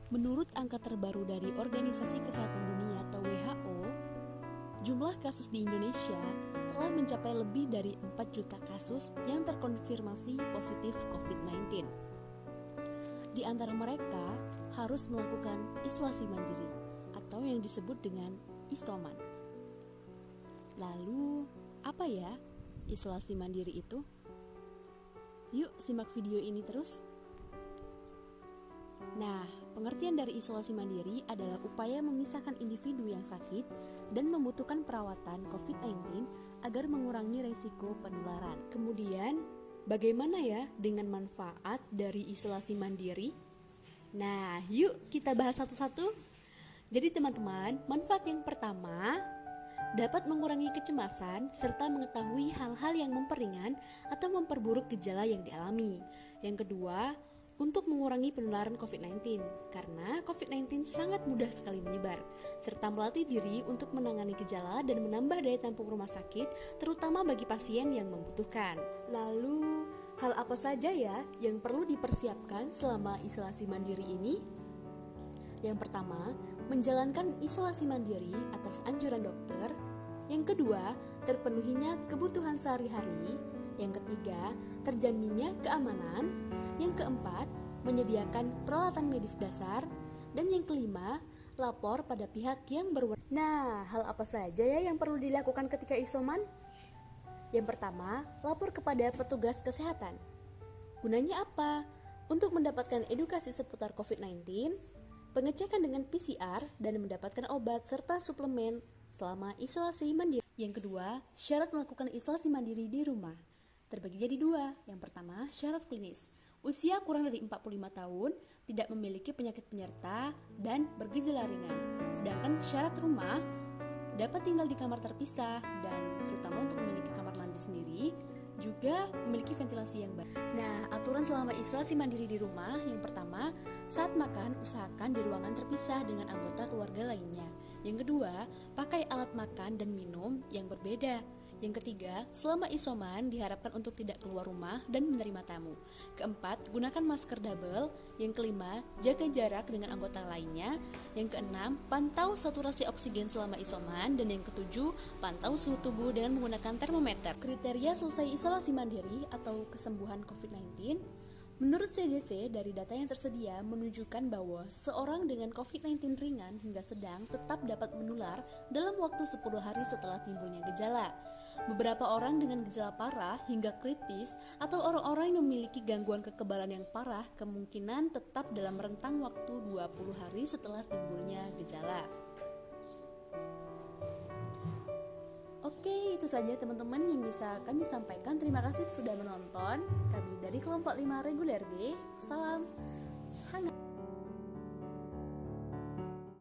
Menurut angka terbaru dari Organisasi Kesehatan Dunia atau WHO, jumlah kasus di Indonesia telah mencapai lebih dari 4 juta kasus yang terkonfirmasi positif COVID-19. Di antara mereka harus melakukan isolasi mandiri atau yang disebut dengan isoman. Lalu, apa ya isolasi mandiri itu? Yuk simak video ini terus. Nah, pengertian dari isolasi mandiri adalah upaya memisahkan individu yang sakit dan membutuhkan perawatan COVID-19 agar mengurangi resiko penularan. Kemudian, bagaimana ya dengan manfaat dari isolasi mandiri? Nah, yuk kita bahas satu-satu. Jadi teman-teman, manfaat yang pertama dapat mengurangi kecemasan serta mengetahui hal-hal yang memperingan atau memperburuk gejala yang dialami. Yang kedua, untuk mengurangi penularan COVID-19, karena COVID-19 sangat mudah sekali menyebar, serta melatih diri untuk menangani gejala dan menambah daya tampung rumah sakit, terutama bagi pasien yang membutuhkan. Lalu, hal apa saja ya yang perlu dipersiapkan selama isolasi mandiri ini? Yang pertama, menjalankan isolasi mandiri atas anjuran dokter. Yang kedua, terpenuhinya kebutuhan sehari-hari. Yang ketiga, terjaminnya keamanan. Yang keempat, menyediakan peralatan medis dasar. Dan yang kelima, lapor pada pihak yang berwenang. Nah, hal apa saja ya yang perlu dilakukan ketika isoman? Yang pertama, lapor kepada petugas kesehatan. Gunanya apa? Untuk mendapatkan edukasi seputar COVID-19, pengecekan dengan PCR, dan mendapatkan obat serta suplemen selama isolasi mandiri. Yang kedua, syarat melakukan isolasi mandiri di rumah terbagi jadi dua. Yang pertama, syarat klinis. Usia kurang dari 45 tahun, tidak memiliki penyakit penyerta, dan bergejala ringan. Sedangkan syarat rumah dapat tinggal di kamar terpisah dan terutama untuk memiliki kamar mandi sendiri, juga memiliki ventilasi yang baik. Nah, aturan selama isolasi mandiri di rumah, yang pertama, saat makan usahakan di ruangan terpisah dengan anggota keluarga lainnya. Yang kedua, pakai alat makan dan minum yang berbeda. Yang ketiga, selama isoman diharapkan untuk tidak keluar rumah dan menerima tamu. Keempat, gunakan masker double. Yang kelima, jaga jarak dengan anggota lainnya. Yang keenam, pantau saturasi oksigen selama isoman. Dan yang ketujuh, pantau suhu tubuh dengan menggunakan termometer. Kriteria selesai isolasi mandiri atau kesembuhan COVID-19. Menurut CDC, dari data yang tersedia menunjukkan bahwa seseorang dengan COVID-19 ringan hingga sedang tetap dapat menular dalam waktu 10 hari setelah timbulnya gejala. Beberapa orang dengan gejala parah hingga kritis atau orang-orang yang memiliki gangguan kekebalan yang parah kemungkinan tetap dalam rentang waktu 20 hari setelah timbulnya gejala. Oke, itu saja teman-teman yang bisa kami sampaikan. Terima kasih sudah menonton. Kami dari kelompok 5 reguler B. Salam hangat.